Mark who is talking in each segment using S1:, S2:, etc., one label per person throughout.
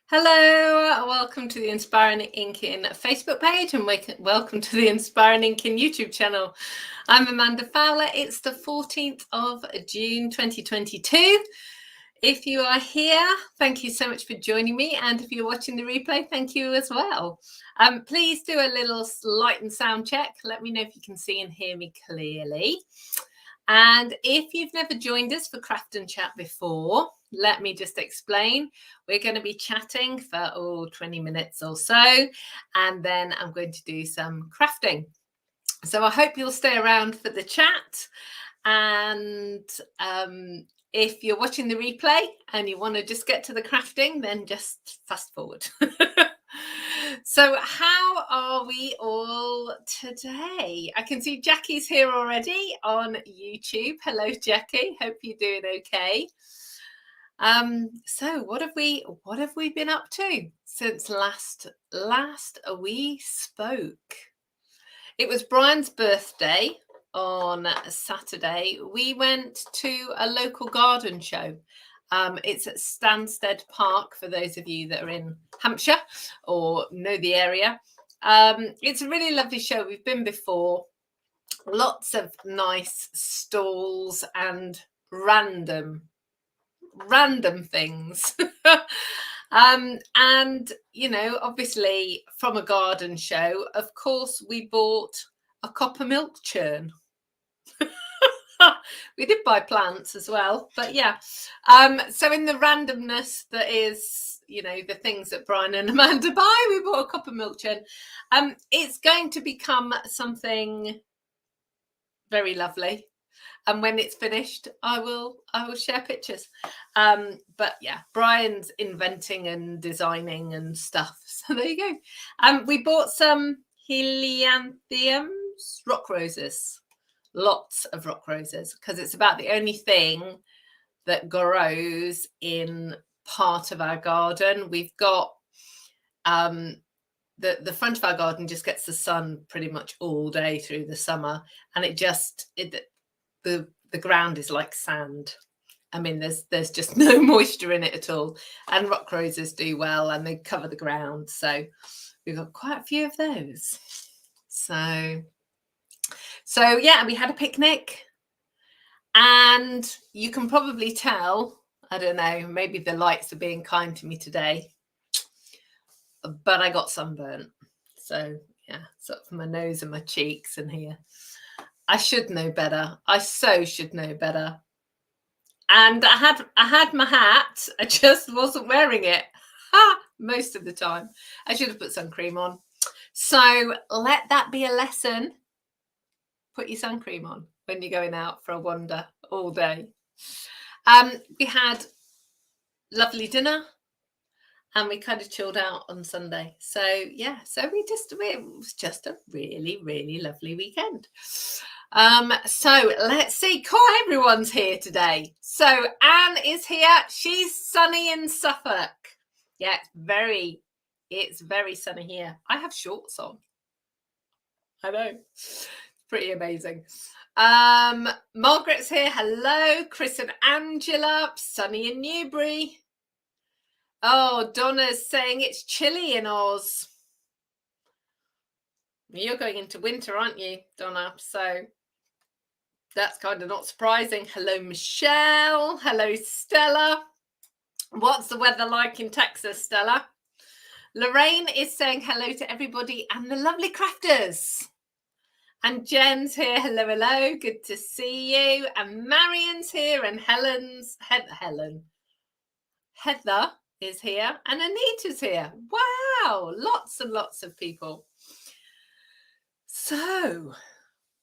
S1: Hello, welcome to the Inspiring Inking Facebook page and welcome to the Inspiring Inking YouTube channel. I'm Amanda Fowler. It's the 14th of June 2022. If you are here, thank you so much for joining me, and if you're watching the replay, thank you as well. Please do a little light and sound check. Let me know if you can see and hear me clearly. And if you've never joined us for Craft and Chat before, let me just explain. We're going to be chatting for 20 minutes or so, and then I'm going to do some crafting. So I hope you'll stay around for the chat. And if you're watching the replay and you want to just get to the crafting, then just fast forward. So how are we all today? I can see Jackie's here already on YouTube. Hello, Jackie. Hope you're doing okay. So what have we been up to since last we spoke? It was Brian's birthday on Saturday. We went to a local garden show. It's at Stansted Park, for those of you that are in Hampshire or know the area. It's a really lovely show. We've been before. Lots of nice stalls and random things. And, you know, obviously from a garden show, of course, we bought a copper milk churn. We did buy plants as well, but yeah. So in the randomness that is, you know, the things that Brian and Amanda buy, we bought a copper milk churn. It's going to become something very lovely. And when it's finished, I will share pictures. But yeah, Brian's inventing and designing and stuff. So there you go. We bought some helianthemums, rock roses. Lots of rock roses, because it's about the only thing that grows in part of our garden. We've got the front of our garden just gets the sun pretty much all day through the summer, and the ground is like sand. I mean, there's just no moisture in it at all, and rock roses do well, and they cover the ground. So we've got quite a few of those. So yeah, we had a picnic, and you can probably tell, I don't know, maybe the lights are being kind to me today, but I got sunburnt. So yeah, sort of my nose and my cheeks and here. I should know better. I so should know better. And I had my hat. I just wasn't wearing it most of the time. I should have put sun cream on. So let that be a lesson. Put your sun cream on when you're going out for a wander all day. We had lovely dinner, and we kind of chilled out on Sunday. So yeah, it was just a really, really lovely weekend. So let's see. Cool, everyone's here today. So Anne is here. She's sunny in Suffolk. Yeah, it's very sunny here. I have shorts on. I know. Pretty amazing. Margaret's here. Hello. Chris and Angela. Sunny in Newbury. Oh, Donna's saying it's chilly in Oz. You're going into winter, aren't you, Donna? So that's kind of not surprising. Hello, Michelle. Hello, Stella. What's the weather like in Texas, Stella? Lorraine is saying hello to everybody and the lovely crafters. And Jen's here. Hello, hello. Good to see you. And Marion's here. And Heather is here. And Anita's here. Wow. Lots and lots of people. So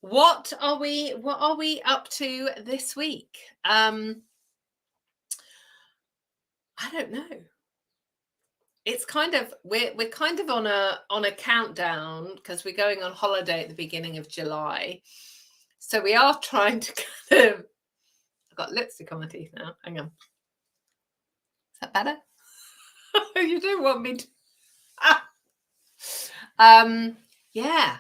S1: what are we up to this week? I don't know. It's kind of we're kind of on a countdown, because we're going on holiday at the beginning of July. So we are trying to kind of, I've got lipstick on my teeth now. Hang on. Is that better? You don't want me to. Yeah.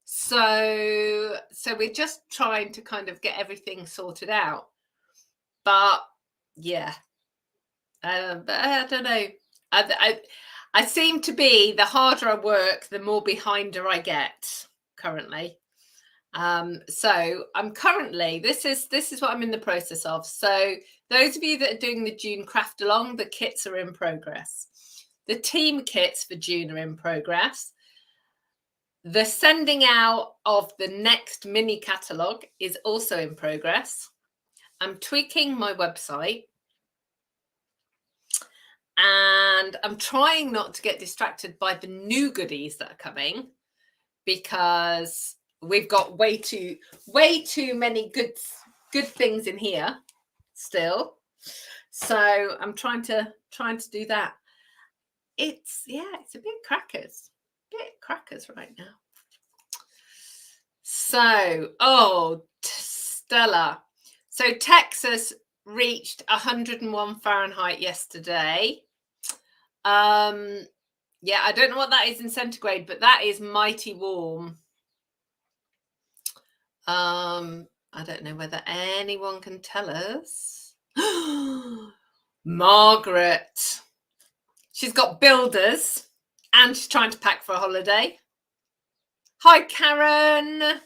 S1: So we're just trying to kind of get everything sorted out. But yeah. But I don't know. I seem to be, the harder I work, the more behinder I get currently. So I'm currently, this is what I'm in the process of. So those of you that are doing the June craft along, the kits are in progress. The team kits for June are in progress. The sending out of the next mini catalogue is also in progress. I'm tweaking my website. And I'm trying not to get distracted by the new goodies that are coming, because we've got way too many good things in here still. So I'm trying to do that. It's a bit crackers right now. So, Stella. So Texas reached 101 Fahrenheit yesterday. Yeah, I don't know what that is in centigrade, but that is mighty warm. I don't know whether anyone can tell us. Margaret. She's got builders and she's trying to pack for a holiday. Hi, Karen.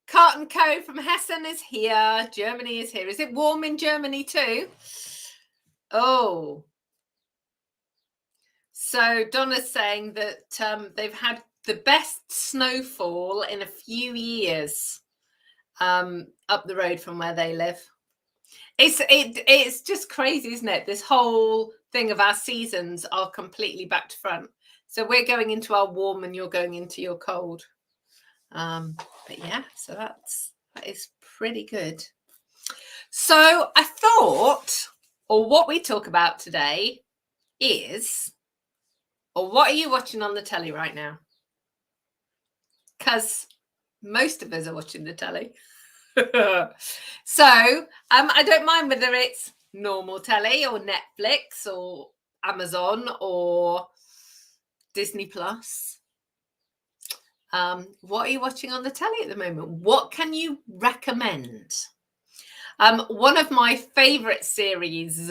S1: Cart & Co from Hessen is here. Germany is here. Is it warm in Germany too? Oh. So Donna's saying that they've had the best snowfall in a few years up the road from where they live. It's just crazy, isn't it? This whole thing of our seasons are completely back to front. So we're going into our warm and you're going into your cold. But yeah, so that is pretty good. So I thought, or what we talk about today is, or what are you watching on the telly right now? Because most of us are watching the telly. So I don't mind whether it's normal telly or Netflix or Amazon or Disney Plus. What are you watching on the telly at the moment? What can you recommend? One of my favorite series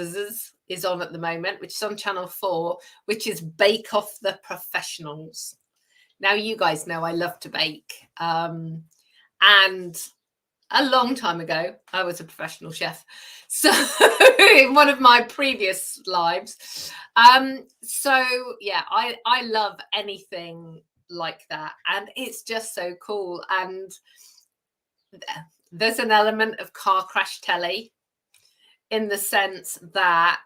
S1: is on at the moment, which is on Channel 4, which is Bake Off the Professionals. Now, you guys know I love to bake. And a long time ago, I was a professional chef. So in one of my previous lives. So yeah, I love anything like that. And it's just so cool. And there's an element of car crash telly in the sense that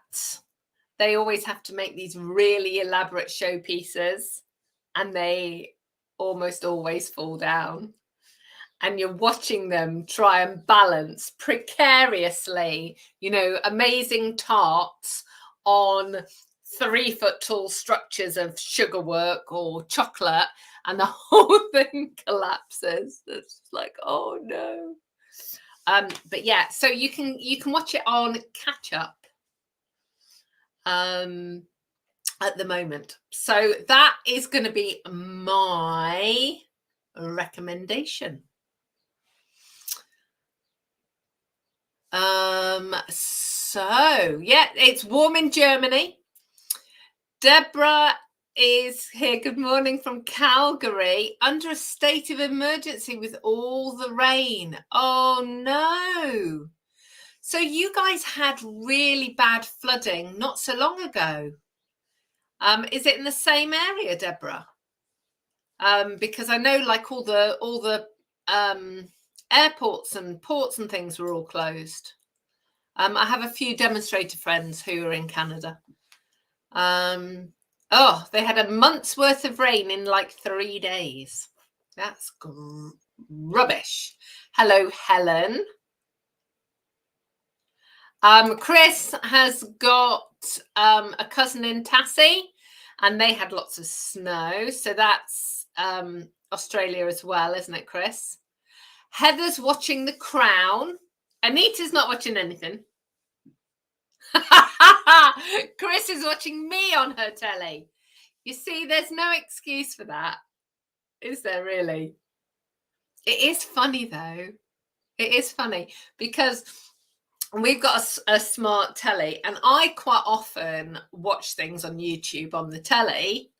S1: they always have to make these really elaborate showpieces and they almost always fall down. And you're watching them try and balance precariously, amazing tarts on 3-foot tall structures of sugarwork or chocolate, and the whole thing collapses. It's like, oh no. But yeah, so you can watch it on catch up at the moment. So that is going to be my recommendation. So yeah, it's warm in Germany. Deborah is here. Good morning from Calgary. Under a state of emergency with all the rain. Oh no. So you guys had really bad flooding not so long ago. Is it in the same area, Deborah? Because I know like all the airports and ports and things were all closed. I have a few demonstrator friends who are in Canada. Oh, they had a month's worth of rain in like 3 days. That's rubbish. Hello, Helen. Chris has got a cousin in Tassie, and they had lots of snow. So that's Australia as well, isn't it, Chris? Heather's watching The Crown. Anita's not watching anything. Chris is watching me on her telly. You see, there's no excuse for that, is there really? It is funny, though. It is funny because And we've got a smart telly, and I quite often watch things on YouTube on the telly.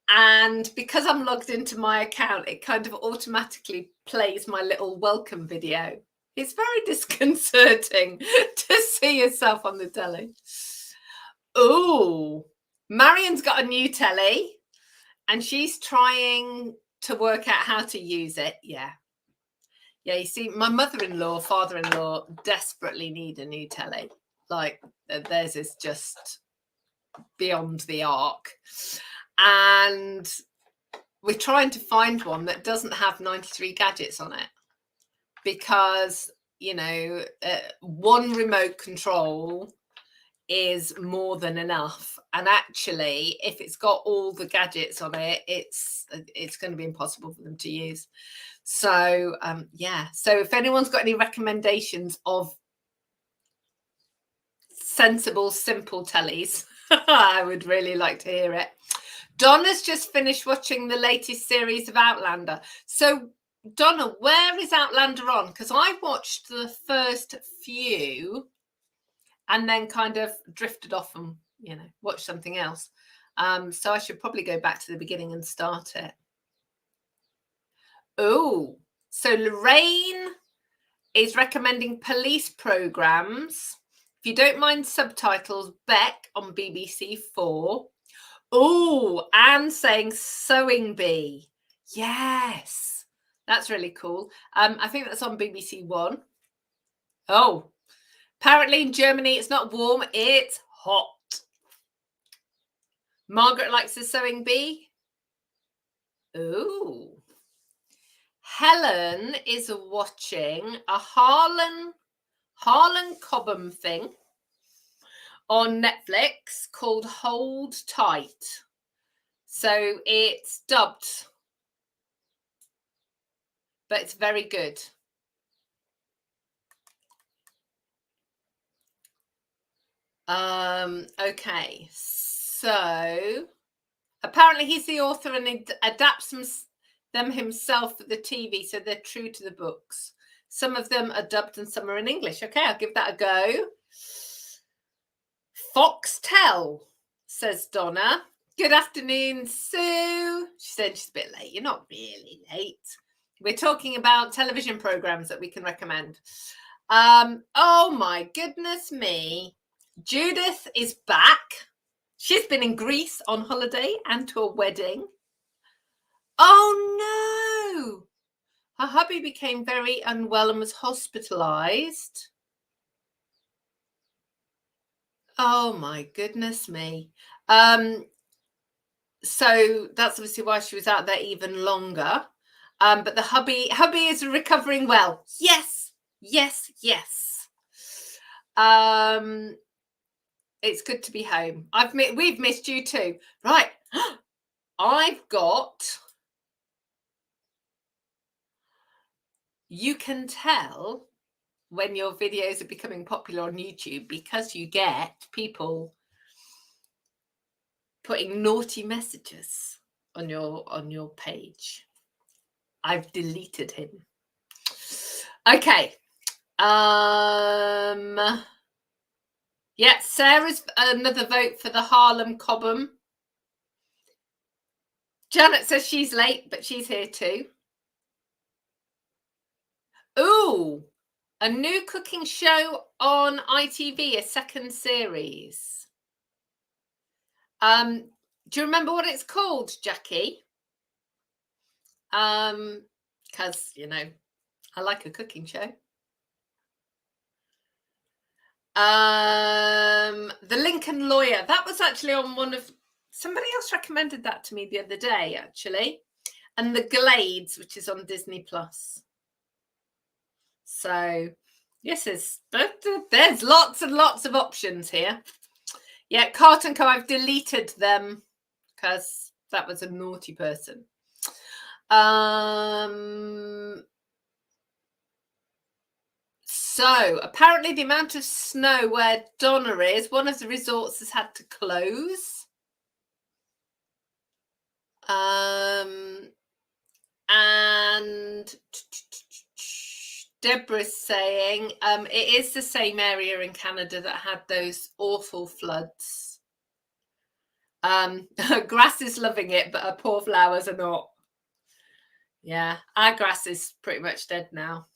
S1: And because I'm logged into my account, it kind of automatically plays my little welcome video. It's very disconcerting to see yourself on the telly. Oh, Marion's got a new telly and she's trying to work out how to use it. Yeah. Yeah, you see, my mother-in-law, father-in-law desperately need a new telly. Like, theirs is just beyond the arc. And we're trying to find one that doesn't have 93 gadgets on it. Because, you know, one remote control is more than enough. And actually, if it's got all the gadgets on it, it's going to be impossible for them to use. So, yeah. So if anyone's got any recommendations of sensible, simple tellies, I would really like to hear it. Donna's just finished watching the latest series of Outlander. So, Donna, where is Outlander on? Because I watched the first few and then kind of drifted off and, you know, watched something else. So I should probably go back to the beginning and start it. Oh, so Lorraine is recommending police programs. If you don't mind subtitles, Beck on BBC 4. Oh, Anne saying Sewing Bee. Yes, that's really cool. I think that's on BBC 1. Oh, apparently in Germany it's not warm, it's hot. Margaret likes the Sewing Bee. Ooh. Helen is watching a Harlan Cobham thing on Netflix called Hold Tight. So it's dubbed, but it's very good. Okay, so apparently he's the author and he adapts them himself for the TV, so they're true to the books. Some of them are dubbed and some are in English. Okay, I'll give that a go. Foxtel, says Donna. Good afternoon, Sue. She said she's a bit late. You're not really late. We're talking about television programs that we can recommend. Oh my goodness me. Judith is back. She's been in Greece on holiday and to a wedding. Oh no. Her hubby became very unwell and was hospitalized. Oh my goodness me. So that's obviously why she was out there even longer. But the hubby is recovering well. Yes, yes, yes. It's good to be home. We've missed you too. Right. I've got, you can tell when your videos are becoming popular on YouTube because you get people putting naughty messages on your page. I've deleted him. Okay. Yeah, Sarah's another vote for the Harlan Cobham. Janet says she's late, but she's here too. Ooh, a new cooking show on ITV, a second series. Do you remember what it's called, Jackie? Because, you know, I like a cooking show. The Lincoln Lawyer. That was actually on one of, somebody else recommended that to me the other day, actually. And The Glades, which is on Disney Plus. So, yes, there's lots and lots of options here. Yeah, Cart & Co, I've deleted them because that was a naughty person. So apparently the amount of snow where Donna is, one of the resorts has had to close. And Deborah's saying it is the same area in Canada that had those awful floods. Grass is loving it, but our poor flowers are not. Yeah, our grass is pretty much dead now.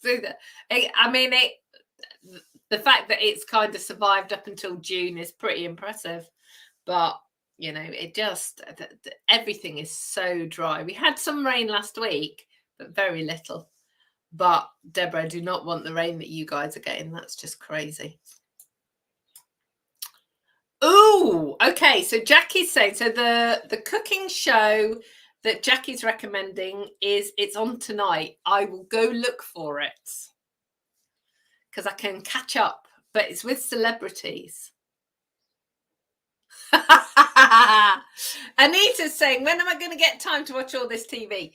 S1: So the fact that it's kind of survived up until June is pretty impressive. But, you know, it just, everything is so dry. We had some rain last week, but very little. But, Deborah, I do not want the rain that you guys are getting. That's just crazy. Oh, okay. So Jackie's saying, so the cooking show that Jackie's recommending it's on tonight. I will go look for it because I can catch up, but it's with celebrities. Anita's saying, when am I going to get time to watch all this TV?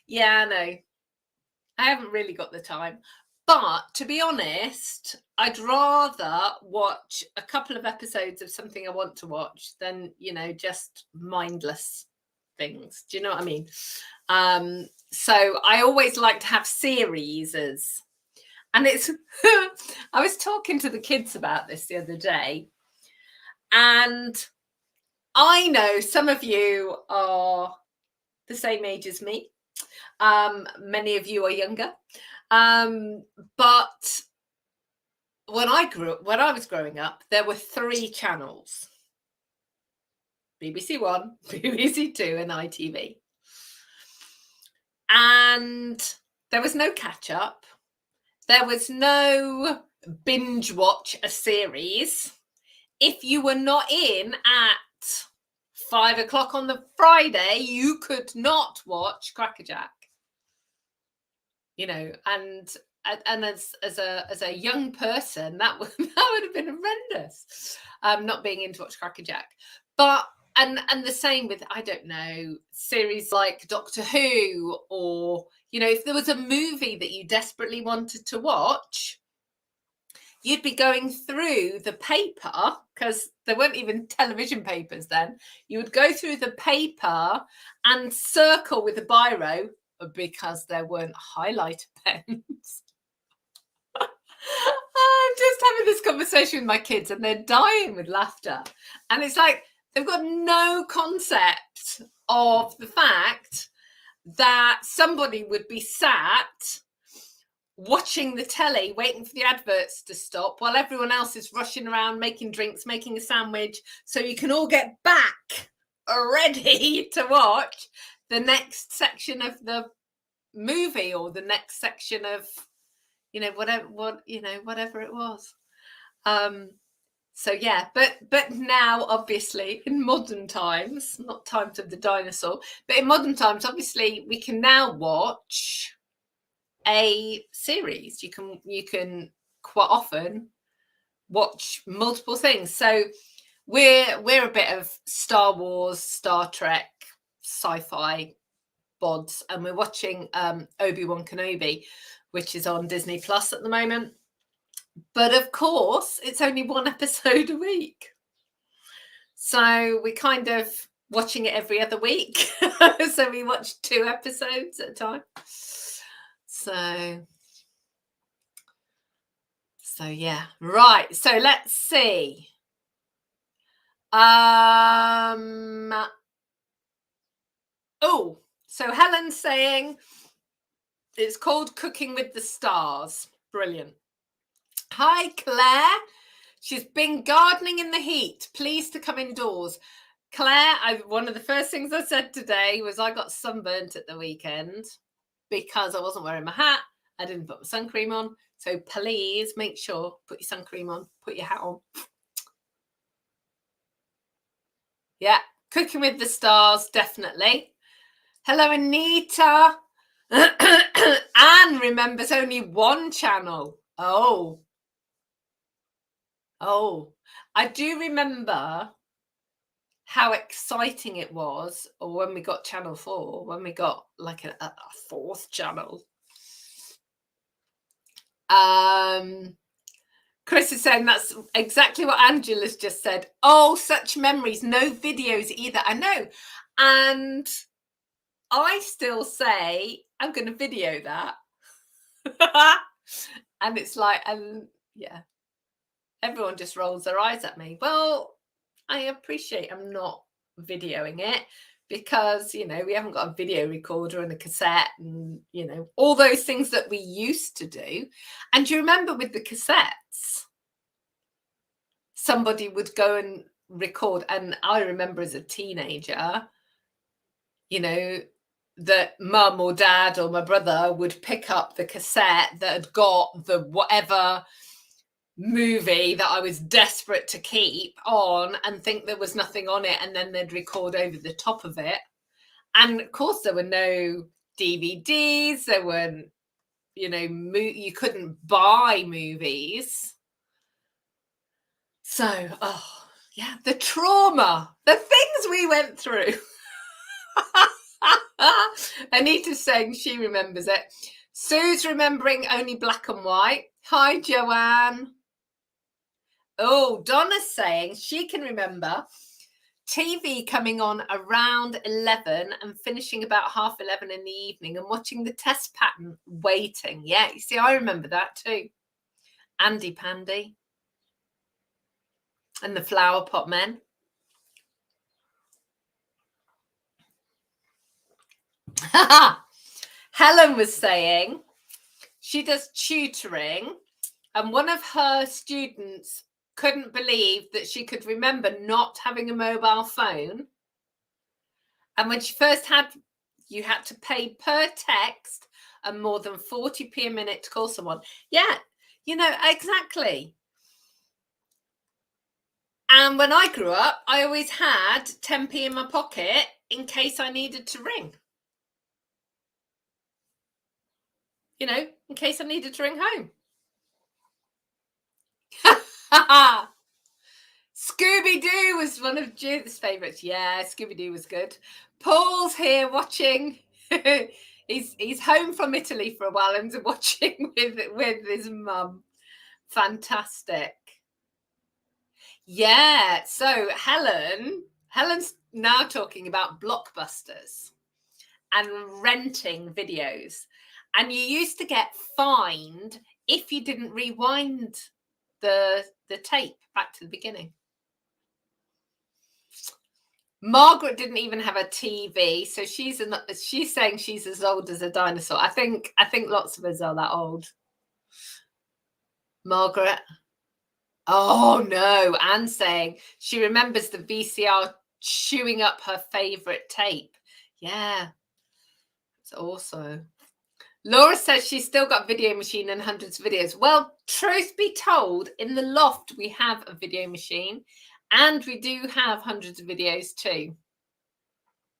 S1: Yeah, I know. I haven't really got the time. But to be honest, I'd rather watch a couple of episodes of something I want to watch than, you know, just mindless things. Do you know what I mean? So I always like to have series. And it's, I was talking to the kids about this the other day. And I know some of you are the same age as me. Many of you are younger. But when I was growing up, there were 3 channels: BBC One, BBC Two, and ITV. And there was no catch up. There was no binge watch a series. If you were not in at 5 o'clock on the Friday, you could not watch Crackerjack. You know, and as a young person, that would have been horrendous. Not being into watch Crackerjack, but and the same with, I don't know, series like Doctor Who, or, you know, if there was a movie that you desperately wanted to watch, you'd be going through the paper, because there weren't even television papers then. You would go through the paper and circle with a biro, because there weren't highlighter pens. I'm just having this conversation with my kids and they're dying with laughter. And it's like, they've got no concept of the fact that somebody would be sat watching the telly, waiting for the adverts to stop while everyone else is rushing around, making drinks, making a sandwich, so you can all get back ready to watch the next section of the movie, or the next section of, you know, whatever it was. So yeah, but now, obviously, in modern times, not times of the dinosaur, but in modern times, obviously, we can now watch a series. You can quite often watch multiple things. So we're a bit of Star Wars, Star Trek, sci-fi bods, and we're watching Obi-Wan Kenobi, which is on Disney Plus at the moment. But of course, it's only 1 episode a week, so we're kind of watching it every other week. So we watch 2 episodes at a time. So yeah, right. So let's see. Oh, so Helen's saying it's called Cooking with the Stars. Brilliant. Hi, Claire. She's been gardening in the heat. Pleased to come indoors. Claire, one of the first things I said today was I got sunburnt at the weekend because I wasn't wearing my hat. I didn't put my sun cream on. So please make sure, put your sun cream on, put your hat on. Yeah, Cooking with the Stars, definitely. Hello, Anita. Anne remembers only 1 channel. Oh, I do remember how exciting it was when we got channel 4, when we got like a 4th channel. Chris is saying that's exactly what Angela's just said. Oh, such memories. No videos either. I know. And I still say I'm going to video that. And it's like, and yeah, everyone just rolls their eyes at me. Well, I appreciate I'm not videoing it because, you know, we haven't got a video recorder and a cassette and, you know, all those things that we used to do. And do you remember with the cassettes, somebody would go and record? And I remember as a teenager, you know, that mum or dad or my brother would pick up the cassette that had got the whatever movie that I was desperate to keep on and think there was nothing on it, and then they'd record over the top of it. And of course there were no DVDs, there weren't, you know, you couldn't buy movies. So, oh yeah, the trauma, the things we went through. Anita's saying she remembers it. Sue's remembering only black and white. Hi, Joanne. Oh, Donna's saying she can remember TV coming on around 11 and finishing about 11:30 in the evening and watching the test pattern waiting. Yeah, you see, I remember that too. Andy Pandy and the Flower Pot Men. Helen was saying she does tutoring, and one of her students couldn't believe that she could remember not having a mobile phone. And when she first had, you had to pay per text and more than 40p a minute to call someone. Yeah, you know, exactly. And when I grew up, I always had 10p in my pocket in case I needed to ring. You know, in case I needed to ring home. Scooby-Doo was one of Judith's favourites. Yeah, Scooby-Doo was good. Paul's here watching. he's home from Italy for a while and watching with his mum. Fantastic. Yeah, so Helen's now talking about Blockbusters and renting videos. And you used to get fined if you didn't rewind the tape back to the beginning. Margaret didn't even have a TV, so she's saying she's as old as a dinosaur. I think lots of us are that old. Margaret. Oh no, Anne's saying she remembers the VCR chewing up her favorite tape. Yeah, it's awesome. Laura says she's still got a video machine and hundreds of videos. Well, truth be told, in the loft we have a video machine and we do have hundreds of videos too.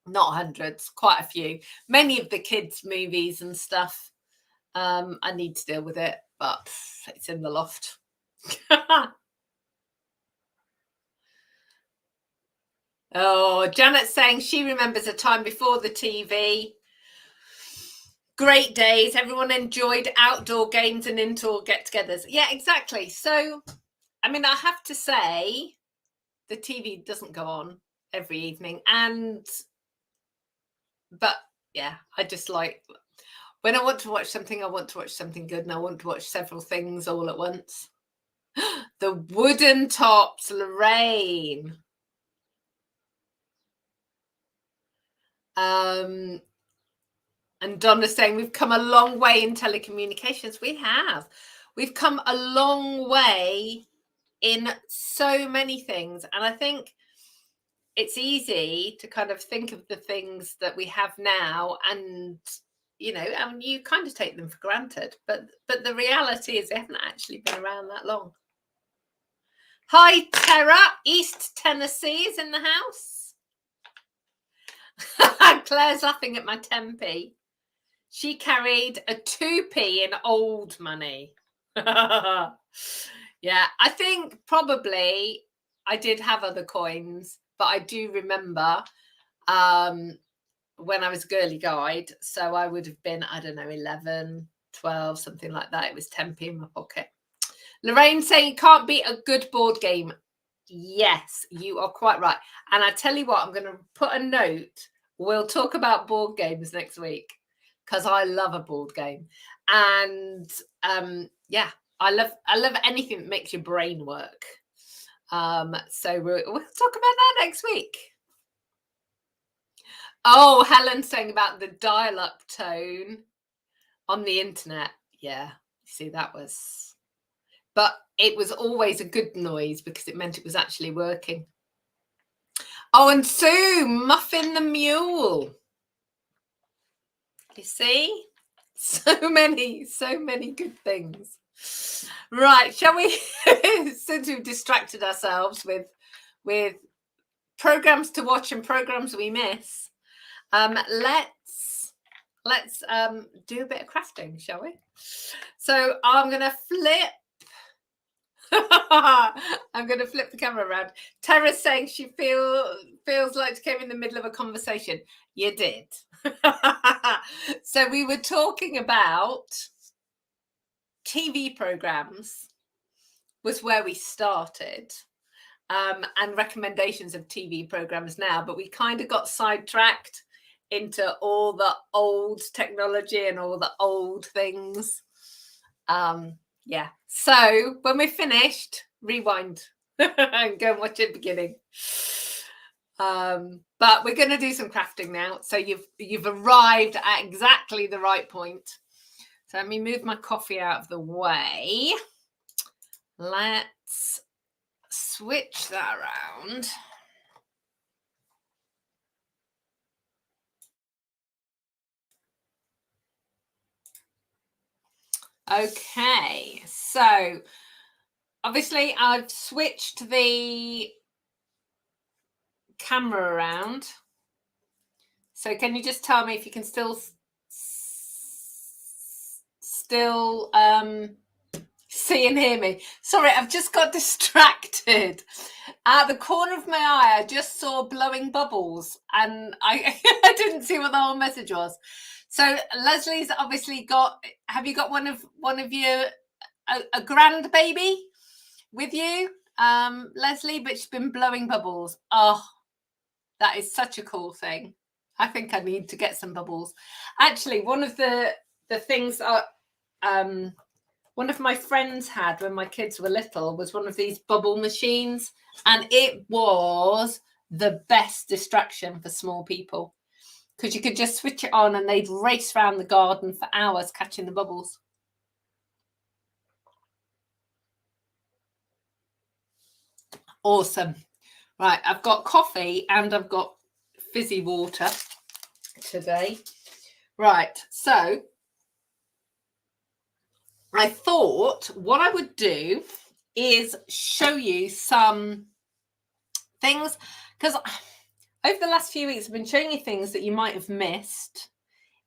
S1: Not hundreds, quite a few. Many of the kids' movies and stuff. I need to deal with it, but it's in the loft. Oh, Janet's saying she remembers a time before the TV. Great days. Everyone enjoyed outdoor games and indoor get-togethers. Yeah, exactly. So, I mean, I have to say, the TV doesn't go on every evening. But yeah, I just like, when I want to watch something, I want to watch something good, and I want to watch several things all at once. The Wooden Tops, Lorraine. And Donna's saying we've come a long way in telecommunications. We have. We've come a long way in so many things. And I think it's easy to kind of think of the things that we have now and, you know, I mean, you kind of take them for granted. But the reality is they haven't actually been around that long. Hi, Tara. East Tennessee is in the house. Claire's laughing at my 10p. She carried a 2p in old money. Yeah, I think probably I did have other coins, but I do remember when I was a girly guide, so I would have been, I don't know, 11, 12, something like that. It was 10p in my pocket. Lorraine saying you can't beat a good board game. Yes, you are quite right. And I tell you what, I'm going to put a note. We'll talk about board games next week, because I love a board game. And yeah, I love anything that makes your brain work. So we'll talk about that next week. Oh, Helen's saying about the dial-up tone on the internet. Yeah, see, that was, but it was always a good noise because it meant it was actually working. Oh, and Sue, Muffin the Mule. You see, so many good things. Right, shall we, since we've distracted ourselves with programs to watch and programs we miss, let's do a bit of crafting, shall we? So I'm gonna flip I'm going to flip the camera around. Tara's saying she feels like she came in the middle of a conversation. You did. So we were talking about TV programs was where we started, and recommendations of TV programs now, but we kind of got sidetracked into all the old technology and all the old things. Yeah, so when we're finished, rewind and go and watch it beginning. But we're going to do some crafting now. So you've arrived at exactly the right point. So let me move my coffee out of the way. Let's switch that around. Okay, so obviously I've switched the camera around. So can you just tell me if you can still see and hear me? Sorry, I've just got distracted. At the corner of my eye, I just saw blowing bubbles, and I I didn't see what the whole message was. So Leslie's obviously got. Have you got one of your a grandbaby with you, Leslie? But she's been blowing bubbles. Oh, that is such a cool thing. I think I need to get some bubbles. Actually, one of the things that one of my friends had when my kids were little was one of these bubble machines, and it was the best distraction for small people because you could just switch it on and they'd race around the garden for hours catching the bubbles. Awesome. Right, I've got coffee and I've got fizzy water today. Right, so I thought what I would do is show you some things, because over the last few weeks I've been showing you things that you might have missed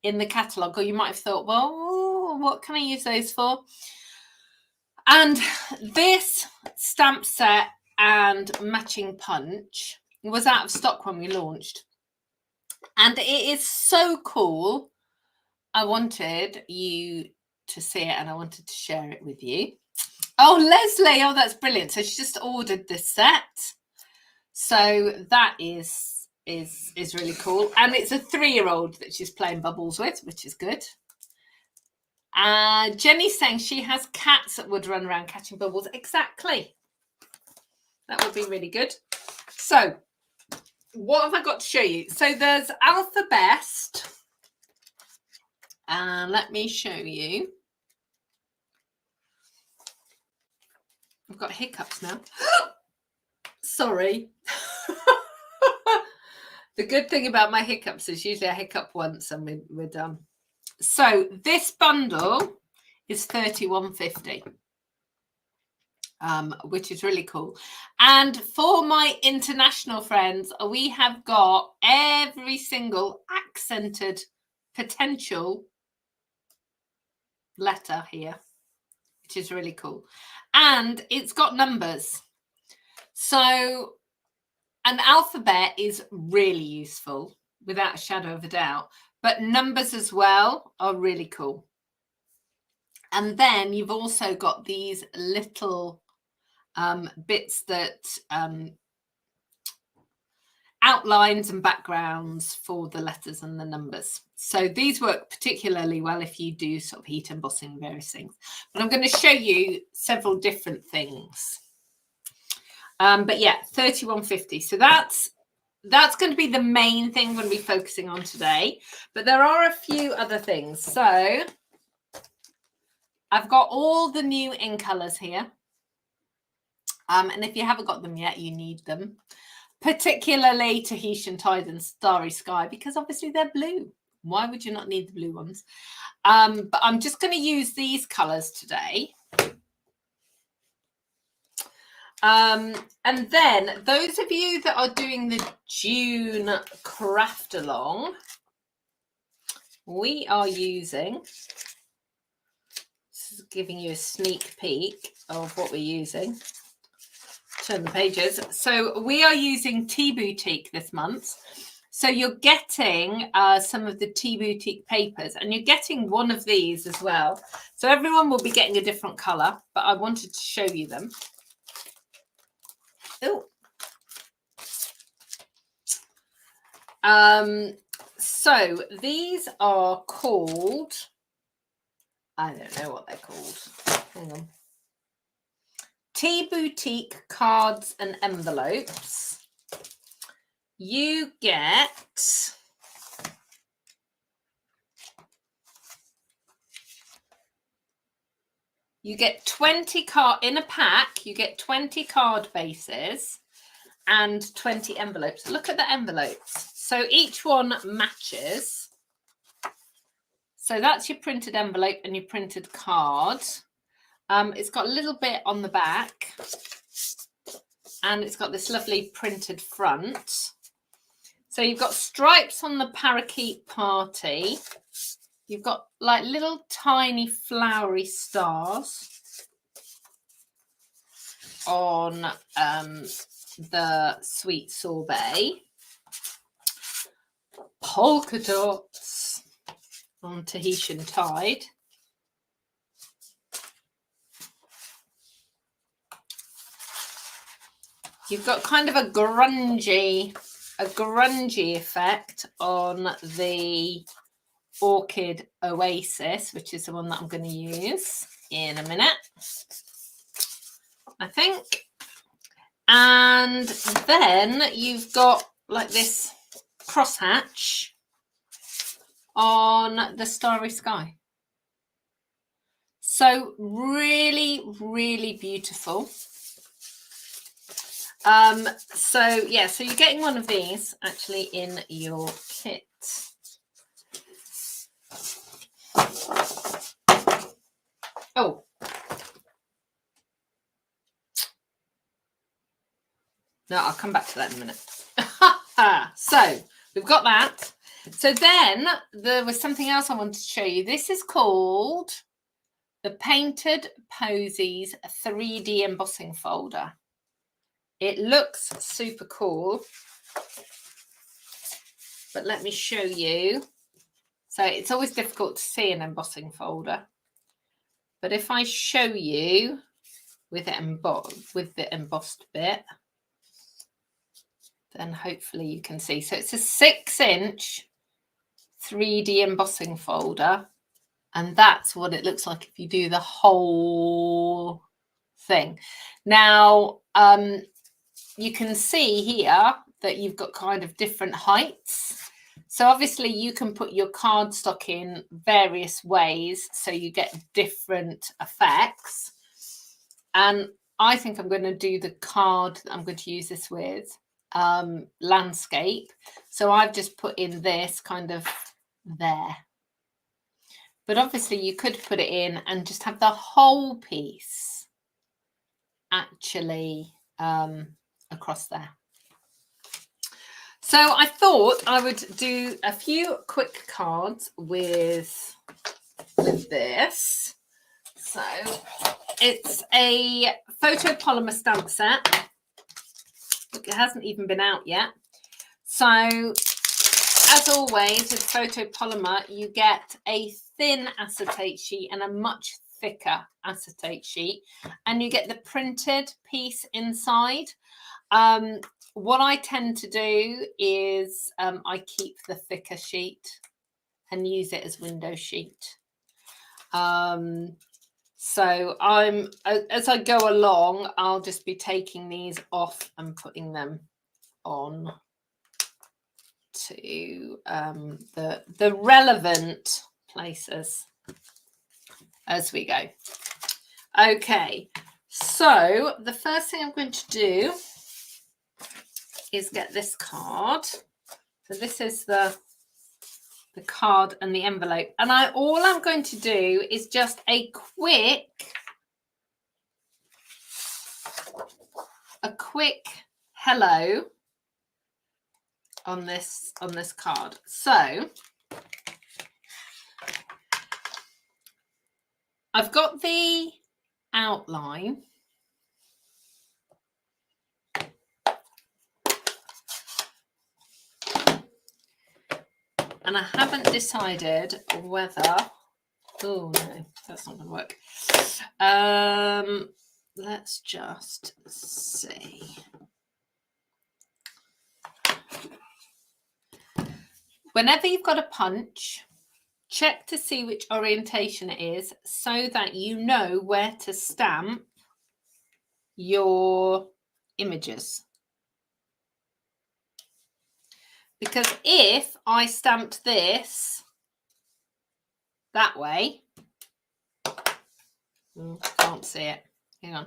S1: in the catalogue, or you might have thought, well, what can I use those for? And this stamp set and matching punch was out of stock when we launched, and it is so cool. I wanted you to see it and I wanted to share it with you. Oh, Leslie, oh, that's brilliant. So she just ordered this set. So that is really cool. And it's a 3-year-old that she's playing bubbles with, which is good. Jenny's saying she has cats that would run around catching bubbles. Exactly. That would be really good. So what have I got to show you? So there's Alphabest. And let me show you. I've got hiccups now. Sorry. The good thing about my hiccups is usually I hiccup once and we're done. So this bundle is $31.50, which is really cool. And for my international friends, we have got every single accented potential letter here, which is really cool. And it's got numbers. So an alphabet is really useful without a shadow of a doubt, but numbers as well are really cool. And then you've also got these little bits that outlines and backgrounds for the letters and the numbers. So these work particularly well if you do sort of heat embossing various things. But I'm going to show you several different things. But yeah, 3150. So that's going to be the main thing we're going to be focusing on today. But there are a few other things. So I've got all the new in colours here. And if you haven't got them yet, you need them. Particularly Tahitian Tide and Starry Sky, because obviously they're blue. Why would you not need the blue ones? But I'm just going to use these colours today. And then those of you that are doing the June craft along, we are using, this is giving you a sneak peek of what we're using. Turn the pages. So we are using Tea Boutique this month. So you're getting some of the Tea Boutique papers, and you're getting one of these as well. So everyone will be getting a different colour, but I wanted to show you them. Oh. So these are called, I don't know what they're called. Hang on. Tea Boutique cards and envelopes. You get 20 card in a pack. You get 20 card bases and 20 envelopes. Look at the envelopes. So each one matches. So that's your printed envelope and your printed card. It's got a little bit on the back, and it's got this lovely printed front. So you've got stripes on the parakeet party. You've got like little tiny flowery stars on the sweet sorbet. Polka dots on Tahitian Tide. You've got kind of a grungy effect on the Orchid Oasis, which is the one that I'm going to use in a minute, I think. And then you've got like this crosshatch on the Starry Sky. So really, really beautiful. So yeah, so you're getting one of these actually in your kit. Oh. No, I'll come back to that in a minute. So we've got that. So then there was something else I wanted to show you. This is called the Painted Posies 3D embossing folder. It looks super cool, but let me show you. So it's always difficult to see an embossing folder, but if I show you with the embossed bit, then hopefully you can see. So it's a 6-inch 3D embossing folder, and that's what it looks like if you do the whole thing. Now, you can see here that you've got kind of different heights. So obviously you can put your cardstock in various ways so you get different effects. And I think I'm going to do the card that I'm going to use this with, landscape. So I've just put in this kind of there. But obviously you could put it in and just have the whole piece actually across there. So I thought I would do a few quick cards with this. So it's a Photopolymer Stamp Set. Look, it hasn't even been out yet. So as always with photopolymer, you get a thin acetate sheet and a much thicker acetate sheet, and you get the printed piece inside. what I tend to do is I keep the thicker sheet and use it as window sheet. So as I go along, I'll just be taking these off and putting them on to the relevant places as we go. Okay, so the first thing I'm going to do is get this card. So this is the card and the envelope, and all I'm going to do is just a quick hello on this card. So I've got the outline, and I haven't decided whether, oh no, that's not going to work. Let's just see. Whenever you've got a punch, check to see which orientation it is so that you know where to stamp your images. Because if I stamped this that way, can't see it, hang on.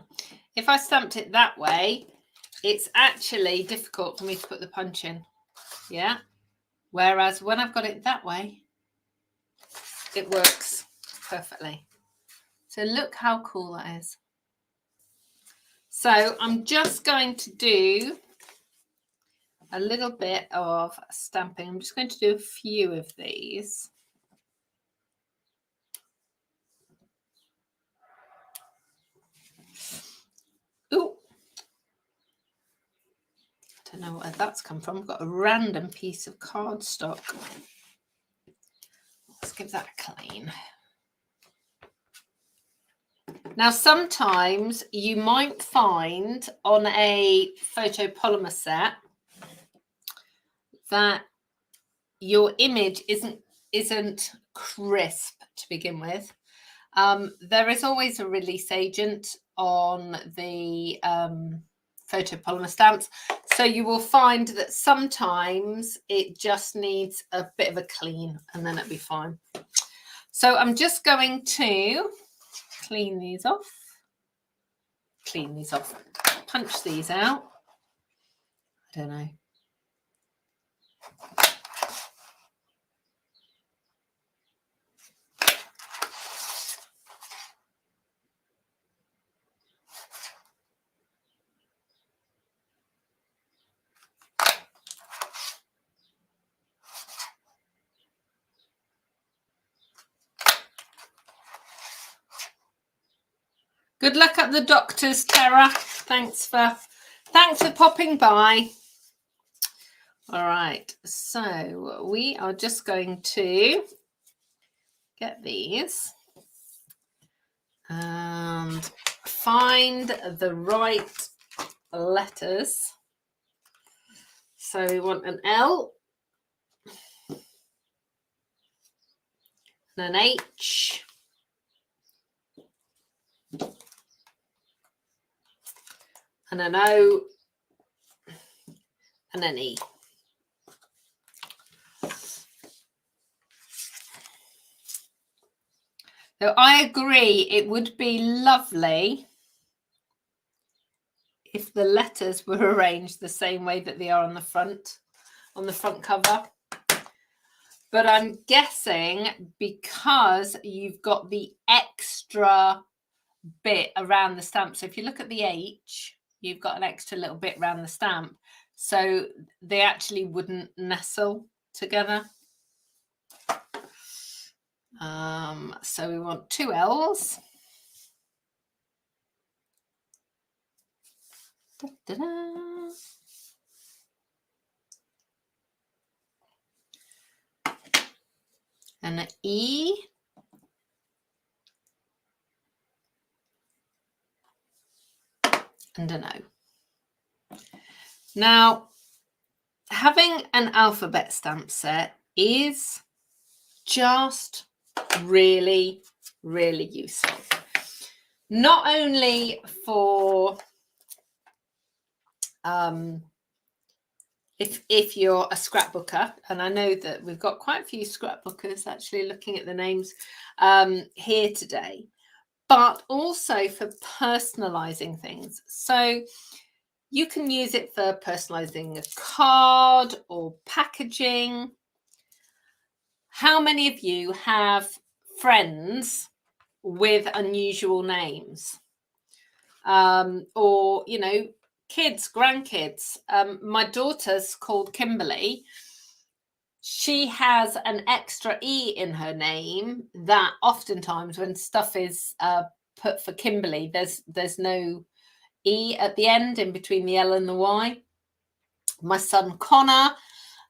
S1: If I stamped it that way, it's actually difficult for me to put the punch in, yeah? Whereas when I've got it that way, it works perfectly. So look how cool that is. So I'm just going to do a little bit of stamping. I'm just going to do a few of these. Ooh. I don't know where that's come from. I've got a random piece of cardstock. Let's give that a clean. Now, sometimes you might find on a photopolymer set that your image isn't crisp to begin with. There is always a release agent on the photopolymer stamps, so you will find that sometimes it just needs a bit of a clean and then it'll be fine. So I'm just going to clean these off, punch these out. I don't know. Good luck at the doctors, Tara. Thanks for popping by. All right, so we are just going to get these and find the right letters. So we want an L and an H and an O and an E. So I agree, it would be lovely if the letters were arranged the same way that they are on the front cover. But I'm guessing because you've got the extra bit around the stamp. So if you look at the H, you've got an extra little bit around the stamp. So they actually wouldn't nestle together. So we want two L's. Da, da, da. An E. And an O. Now, having an alphabet stamp set is just really, really useful. Not only for if you're a scrapbooker, and I know that we've got quite a few scrapbookers actually looking at the names here today, but also for personalizing things. So you can use it for personalizing a card or packaging. How many of you have friends with unusual names? Or, you know, kids, grandkids. My daughter's called Kimberly. She has an extra E in her name that oftentimes when stuff is put for Kimberly, there's no E at the end in between the L and the Y. My son Connor,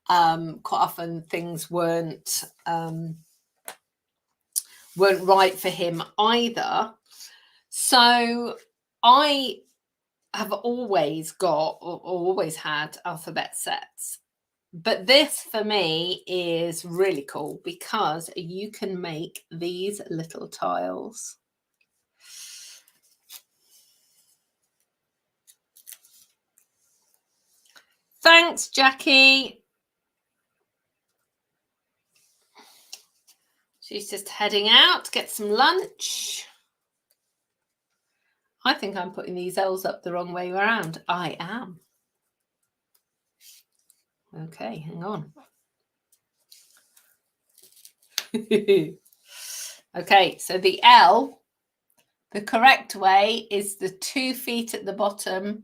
S1: quite often things weren't right for him either. So I have always got or always had alphabet sets. But this for me is really cool because you can make these little tiles. Thanks, Jackie. She's just heading out to get some lunch. I think I'm putting these L's up the wrong way around. I am. Okay, hang on. Okay, so the L, the correct way is the 2 feet at the bottom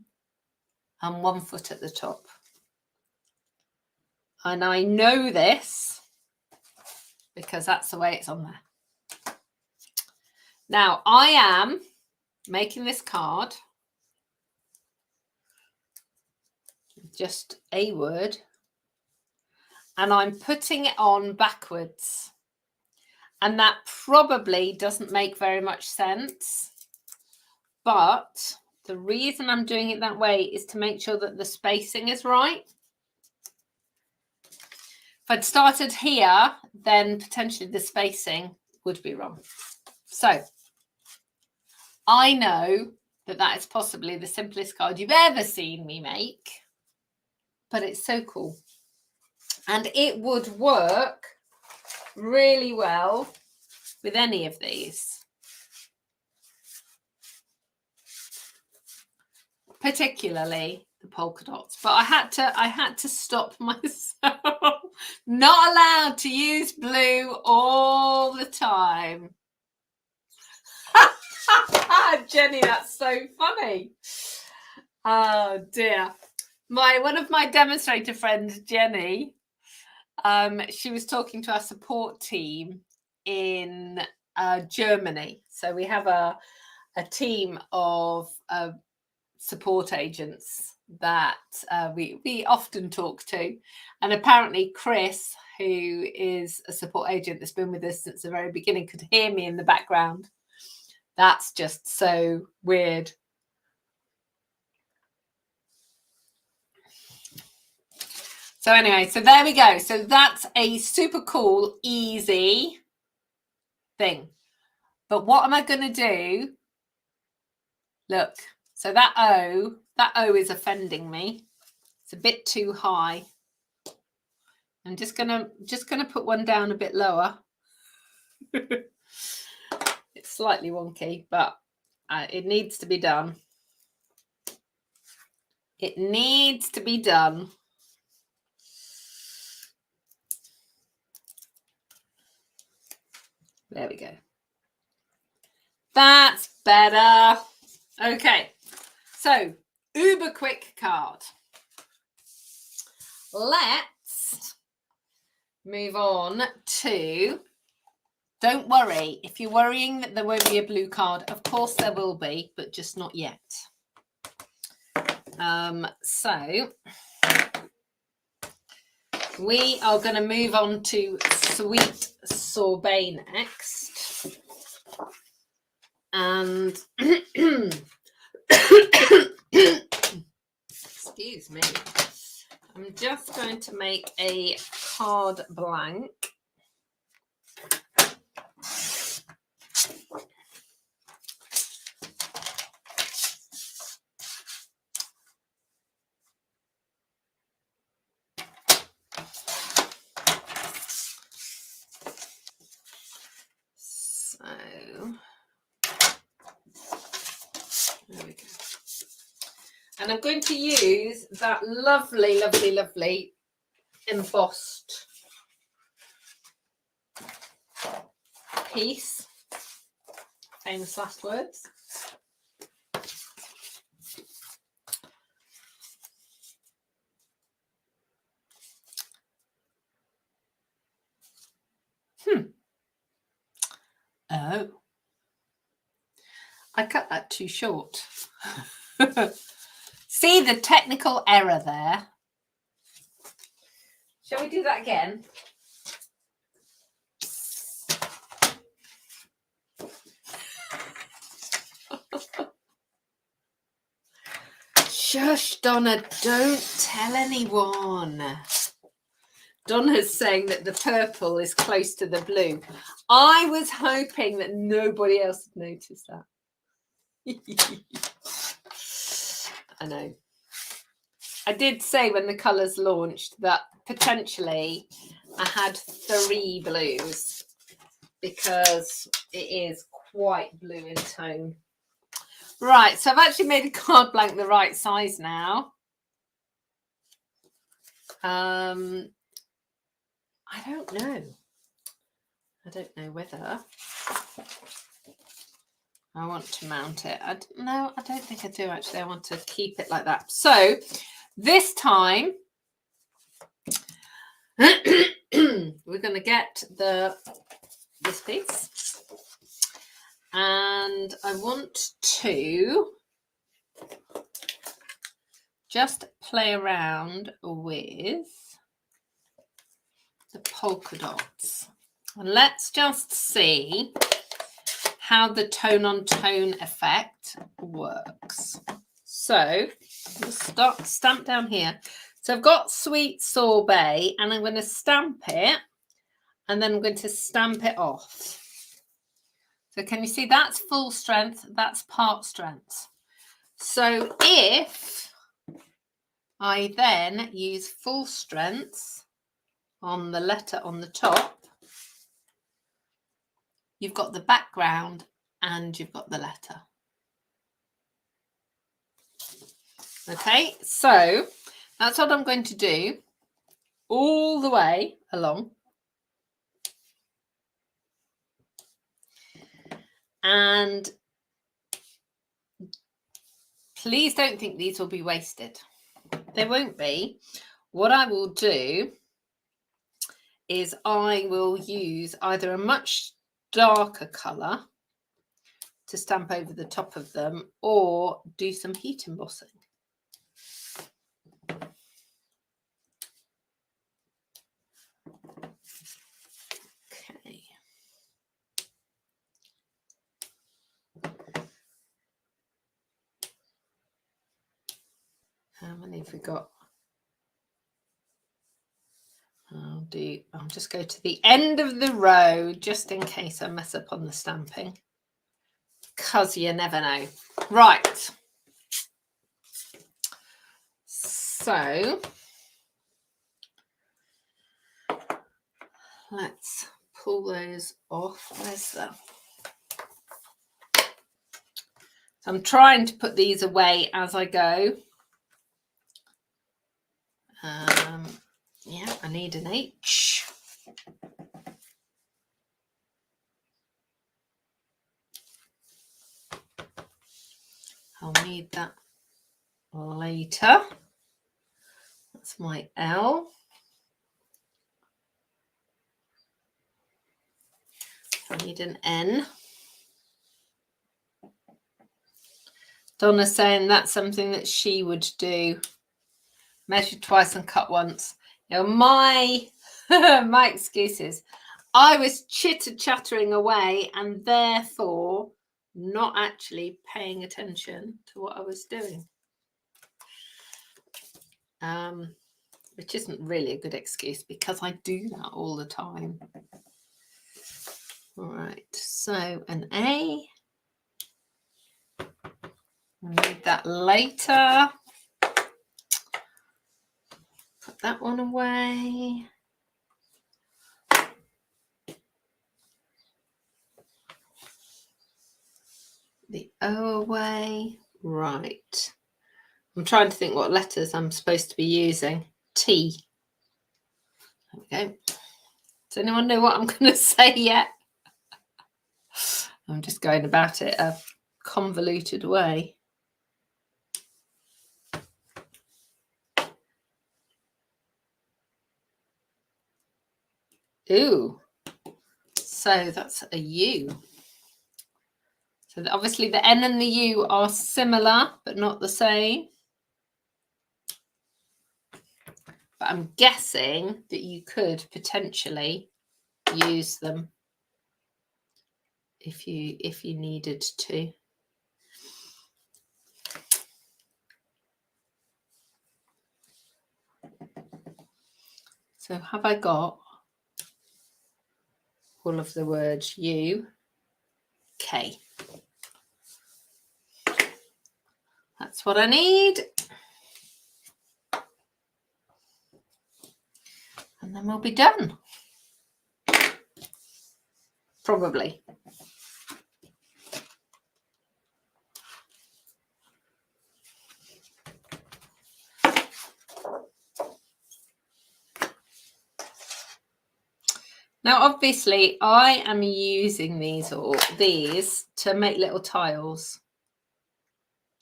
S1: and 1 foot at the top. And I know this because that's the way it's on there. Now, I am making this card, just a word, and I'm putting it on backwards. And that probably doesn't make very much sense. But the reason I'm doing it that way is to make sure that the spacing is right. If I'd started here, then potentially the spacing would be wrong. So I know that that is possibly the simplest card you've ever seen me make, but it's so cool. And it would work really well with any of these, particularly the polka dots. But I had to stop myself. Not allowed to use blue all the time. Jenny, that's so funny. Oh dear. One of my demonstrator friends, Jenny, she was talking to our support team in Germany. So we have a team of support agents that we often talk to. And apparently Chris, who is a support agent that's been with us since the very beginning, could hear me in the background. That's just so weird. So anyway, so there we go. So that's a super cool, easy thing. But what am I going to do? Look, so that O is offending me. It's a bit too high. I'm just gonna put one down a bit lower. It's slightly wonky, but it needs to be done. It needs to be done. There we go. That's better. Okay, so uber quick card. Let's move on to, don't worry, if you're worrying that there won't be a blue card, of course there will be, but just not yet. So we are going to move on to Sweet Sorbet next. And excuse Excuse me. I'm just going to make a card blank. So there we go. And I'm going to use that lovely, lovely, lovely embossed piece. Famous last words. Oh, I cut that too short. See the technical error there? Shall we do that again? Shush, Donna, don't tell anyone. Donna's saying that the purple is close to the blue. I was hoping that nobody else had noticed that. I know. I did say when the colours launched that potentially I had 3 blues because it is quite blue in tone. Right, so I've actually made a card blank the right size now. I don't know. I don't know whether I want to mount it. No, I don't think I do actually. I want to keep it like that. So this time we're going to get this piece, and I want to just play around with the polka dots. And let's just see how the tone on tone effect works. So we'll stamp down here. So I've got Sweet Sorbet, and I'm going to stamp it, and then I'm going to stamp it off. So can you see that's full strength, that's part strength. So if I then use full strength on the letter on the top, you've got the background and you've got the letter. Okay, so that's what I'm going to do all the way along. And please don't think these will be wasted. They won't be. What I will do is I will use either a much darker colour to stamp over the top of them, or do some heat embossing. Okay. How many have we got? I'll just go to the end of the row just in case I mess up on the stamping, because you never know. Right. So let's pull those off. Where's the... So I'm trying to put these away as I go. Yeah, I need an H. I'll need that later. That's my L. I need an N. Donna's saying that's something that she would do. Measure twice and cut once. You know, my my excuses. I was chitter-chattering away and therefore not actually paying attention to what I was doing. which isn't really a good excuse because I do that all the time. All right, so an A. I'll need that later. Put that one away. The O away. Right. I'm trying to think what letters I'm supposed to be using. T. There we go. Does anyone know what I'm going to say yet? I'm just going about it a convoluted way. Ooh. So that's a U. So obviously the N and the U are similar, but not the same. But I'm guessing that you could potentially use them if you needed to. So have I got all of the words U, K? That's what I need. And then we'll be done. Probably. Now, obviously, I am using these to make little tiles,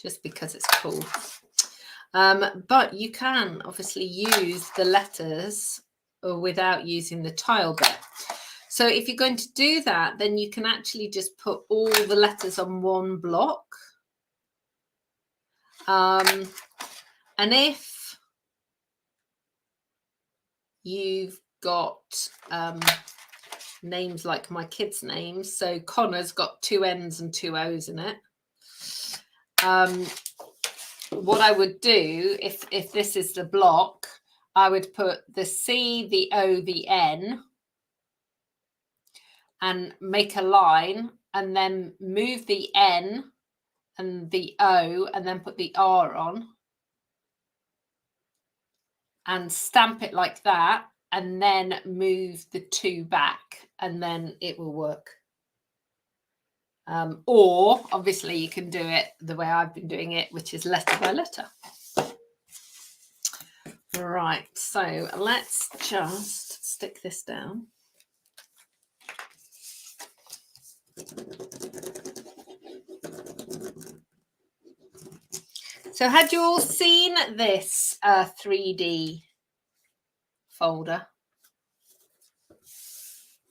S1: just because it's cool. But you can obviously use the letters without using the tile bit. So if you're going to do that, then you can actually just put all the letters on one block. And if you've got names like my kids' names, so Connor's got 2 N's and 2 O's in it. What I would do, if this is the block, I would put the C, the O, the N, and make a line, and then move the N and the O, and then put the R on, and stamp it like that, and then move the 2 back, and then it will work. Or obviously you can do it the way I've been doing it, which is letter by letter. Right, so let's just stick this down. So had you all seen this 3D folder?